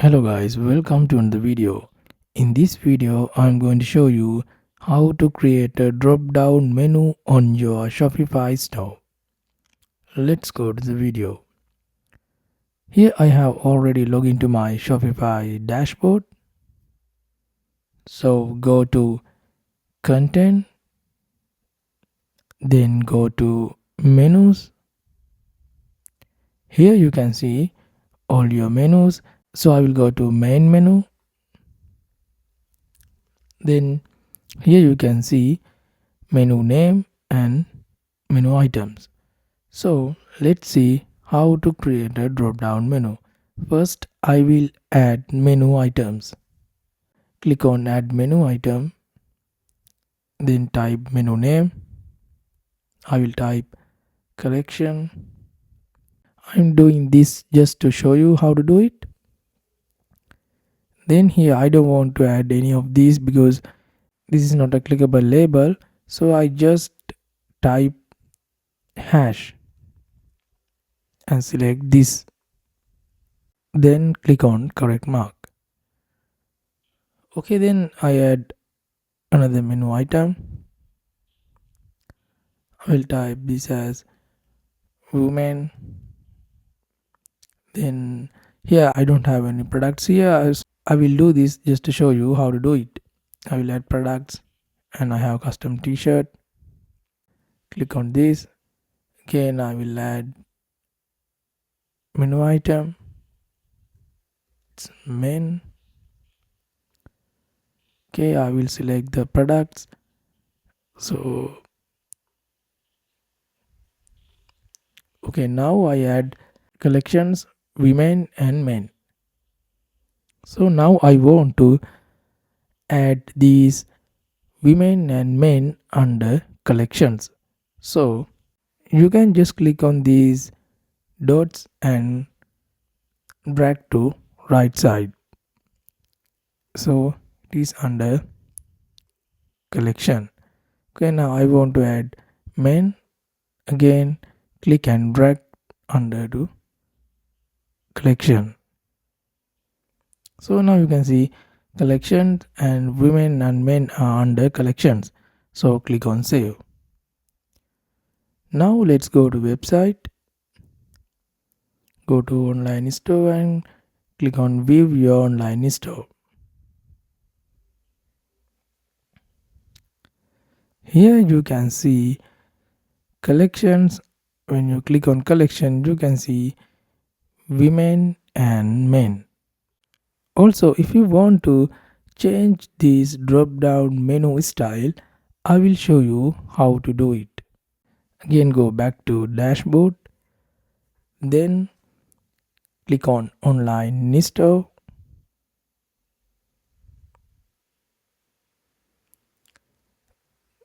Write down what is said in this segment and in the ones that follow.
Hello guys, welcome to another video. In this video, I'm going to show you how to create a drop-down menu on your Shopify store. Let's go to the video. Here I have already logged into my Shopify dashboard. So go to content, then go to menus. Here you can see all your menus. So I will go to main menu. Then here you can see menu name and menu items. So let's see how to create a drop-down menu. First, I will add menu items. Click on add menu item, then type menu name. I will type collection. I'm doing this just to show you how to do it. Then here I don't want to add any of these because this is not a clickable label. So I just type hash and select this. Then click on correct mark. Okay, then I add another menu item. I will type this as women. Then here I don't have any products here. I will do this just to show you how to do it. I will add products and I have custom t-shirt. Click on this. Again I will add menu item. It's men. Okay, I will select the products. So okay, now I add collections women and men. So now I want to add these women and men under collections. So you can just click on these dots and drag to right side. So it is under collection. Okay, now I want to add men. Again click and drag under to collection. So now you can see collections and women and men are under collections. So click on save. Now let's go to website. Go to online store and click on view your online store. Here you can see collections. When you click on collection, you can see women and men. Also, if you want to change this drop down menu style, I will show you how to do it. Again go back to dashboard, then click on online store.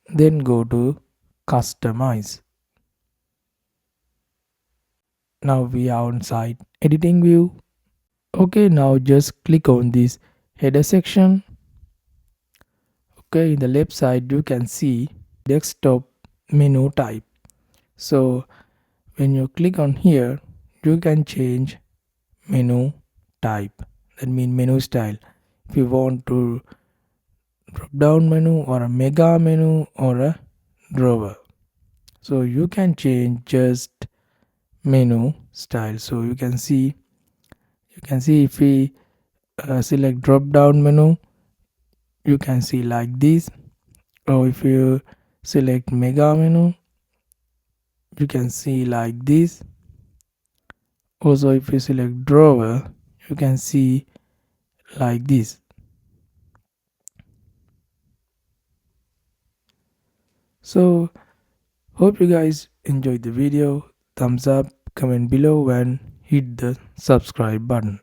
Then go to customize. Now we are on site editing view. Okay, now just click on this header section. Okay, in the left side you can see desktop menu type. So when you click on here, you can change menu type, that means menu style. If you want to drop down menu or a mega menu or a drawer, so you can change just menu style. So you can see if we select drop down menu, you can see like this, or if you select mega menu, you can see like this. Also if you select drawer, you can see like this. So hope you guys enjoyed the video. Thumbs up, comment below and hit the subscribe button.